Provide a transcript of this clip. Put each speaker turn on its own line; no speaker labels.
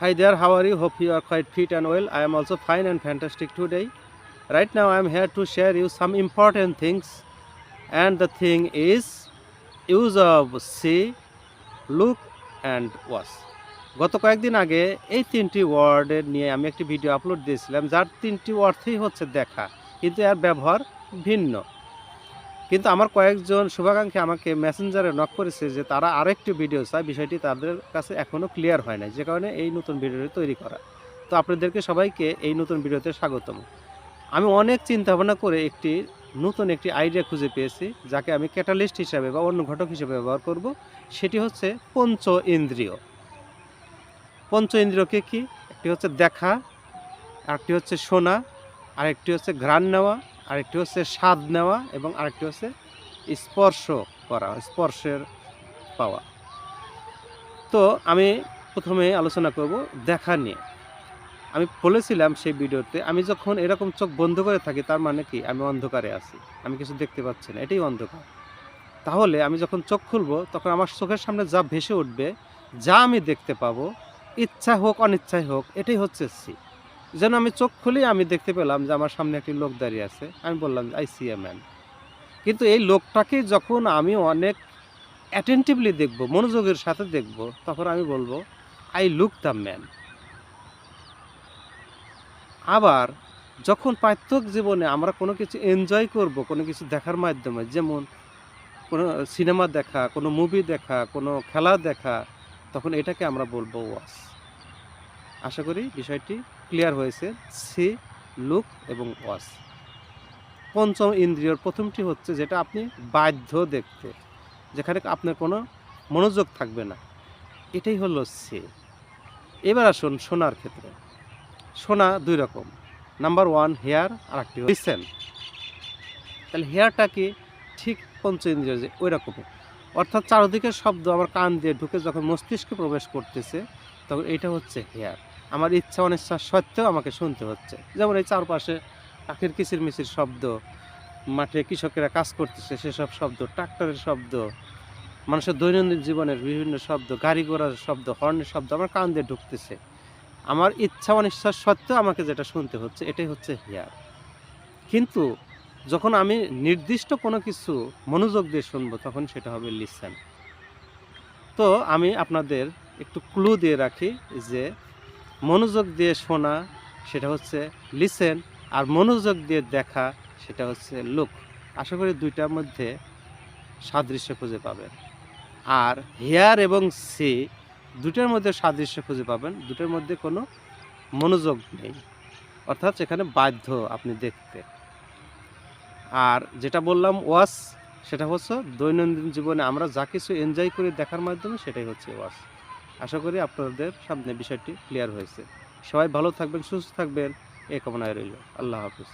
Hi there, how are you? Hope you are quite fit and well. I am also fine and fantastic today. Right now, I am here to share you some important things, and the thing is use of see, look and watch. গত কয়েকদিন আগে এই তিনটি ওয়ার্ডের নিয়ে আমি একটি video upload দিয়েছিলাম, যার তিনটি অর্থই হচ্ছে দেখা, কিন্তু এর ব্যবহার ভিন্ন। কিন্তু আমার কয়েকজন শুভাকাঙ্ক্ষী আমাকে মেসেঞ্জারে নক করেছে যে তারা আরেকটি ভিডিও চায়, বিষয়টি তাদের কাছে এখনও ক্লিয়ার হয় নাই, যে কারণে এই নতুন ভিডিওটি তৈরি করা। তো আপনাদেরকে সবাইকে এই নতুন ভিডিওতে স্বাগতম। আমি অনেক চিন্তা ভাবনা করে নতুন একটি আইডিয়া খুঁজে পেয়েছি, যাকে আমি ক্যাটালিস্ট হিসাবে বা অন্য ঘটক হিসেবে ব্যবহার করব। সেটি হচ্ছে পঞ্চ ইন্দ্রিয়। পঞ্চ ইন্দ্রিয়কে কি? একটি হচ্ছে দেখা, আরেকটি হচ্ছে শোনা, আরেকটি হচ্ছে ঘ্রাণ নেওয়া, আরেকটি হচ্ছে স্বাদ নেওয়া এবং আরেকটি হচ্ছে স্পর্শ করা, স্পর্শের পাওয়া। তো আমি প্রথমে আলোচনা করব দেখা নিয়ে। আমি বলেছিলাম সেই ভিডিওতে, আমি যখন এরকম চোখ বন্ধ করে থাকি তার মানে কি আমি অন্ধকারে আছি, আমি কিছু দেখতে পাচ্ছি না, এটাই অন্ধকার। তাহলে আমি যখন চোখ খুলবো তখন আমার চোখের সামনে যা ভেসে উঠবে, যা আমি দেখতে পাবো, ইচ্ছা হোক অনিচ্ছাই হোক, এটাই হচ্ছে সি। যেন আমি চোখ খুলি আমি দেখতে পেলাম যে আমার সামনে একটি লোক দাঁড়িয়ে আছে, আমি বললাম আই সি এ ম্যান। কিন্তু এই লোকটাকে যখন আমি অনেক অ্যাটেন্টিভলি দেখব, মনোযোগের সাথে দেখব, তখন আমি বলবো আই লুক দ্য ম্যান। আবার যখন পার্থক্য জীবনে আমরা কোনো কিছু এনজয় করব, কোনো কিছু দেখার মাধ্যমে, যেমন কোনো সিনেমা দেখা, কোনো মুভি দেখা, কোনো খেলা দেখা, তখন এটাকে আমরা বলবো ওয়াচ। আশা করি বিষয়টি ক্লিয়ার হয়েছে। সি, লুক এবং ওয়াচ। পঞ্চম ইন্দ্রিয়র প্রথমটি হচ্ছে যেটা আপনি বাধ্য দেখতে, যেখানে আপনার কোনো মনোযোগ থাকবে না, এটাই হলো সি। এবার আসুন শোনার ক্ষেত্রে। শোনা দুই রকম। নাম্বার ওয়ান হেয়ার, আর একটি লিসেন। তাহলে হেয়ারটা কি? ঠিক পঞ্চ ইন্দ্রিয় যে ওই রকমই, অর্থাৎ চারদিকের শব্দ আমার কান দিয়ে ঢুকে যখন মস্তিষ্কে প্রবেশ করতেছে, তখন এটা হচ্ছে হেয়ার। আমার ইচ্ছা অনিচ্ছা সত্ত্বেও আমাকে শুনতে হচ্ছে। যেমন এই চারপাশে পাখির কিচিরমিচির শব্দ, মাঠে কৃষকেরা কাজ করতেছে সেসব শব্দ, ট্রাক্টরের শব্দ, মানুষের দৈনন্দিন জীবনের বিভিন্ন শব্দ, গাড়ি ঘোড়ার শব্দ, হর্নের শব্দ আমার কান দিয়ে ঢুকতেছে। আমার ইচ্ছা অনিচ্ছা সত্ত্বেও আমাকে যেটা শুনতে হচ্ছে, এটাই হচ্ছে হেয়ার। কিন্তু যখন আমি নির্দিষ্ট কোনো কিছু মনোযোগ দিয়ে শুনবো, তখন সেটা হবে লিসেন। তো আমি আপনাদের একটু ক্লু দিয়ে রাখি যে মনোযোগ দিয়ে শোনা সেটা হচ্ছে লিসেন, আর মনোযোগ দিয়ে দেখা সেটা হচ্ছে লুক। আশা করি দুইটার মধ্যে সাদৃশ্য খুঁজে পাবেন। আর হেয়ার এবং সি দুটার মধ্যে সাদৃশ্য খুঁজে পাবেন, দুটার মধ্যে কোনো মনোযোগ নেই, অর্থাৎ সেখানে বাধ্য আপনি দেখতে। আর যেটা বললাম ওয়াচ, সেটা হচ্ছে দৈনন্দিন জীবনে আমরা যা কিছু এনজয় করি দেখার মাধ্যমে, সেটাই হচ্ছে ওয়াচ। আশা করি আপনাদের সামনে বিষয়টি ক্লিয়ার হয়েছে। সবাই ভালো থাকবেন, সুস্থ থাকবেন, এই কামনায় রইল। আল্লাহ হাফিজ।